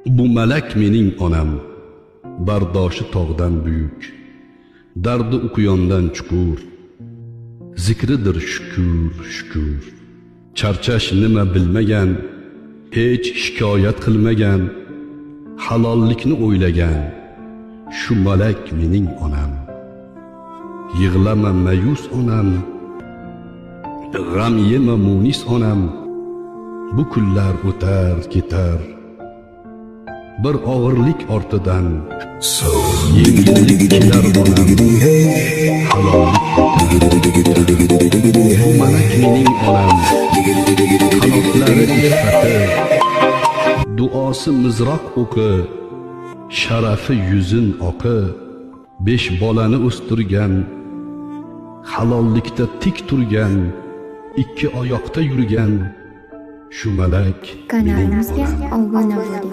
Bu malak mening onam, bardoshi tog'dan buyuk, dardi uqyondan chuqur, zikridir shukur shukur. Charchash nima bilmagan, hech shikoyat qilmagan, halollikni o'ylagan, shu malak mening onam. Yig'lama mayus onam, g'am yema munis onam. Bu kunlar o'tar ketar, bir og'irlik ortidan yengillik kelar onam, halollik ketar. Bu malak mening onam, qanotlari iffati, duosi mizroq o'qi, sharafi yuzin oqi. 5 bolani o'stirgan, halollikda tik turgan, 2 oyoqda yurgan, shu malak mening Kanalimizga onam. obuna bo'ling.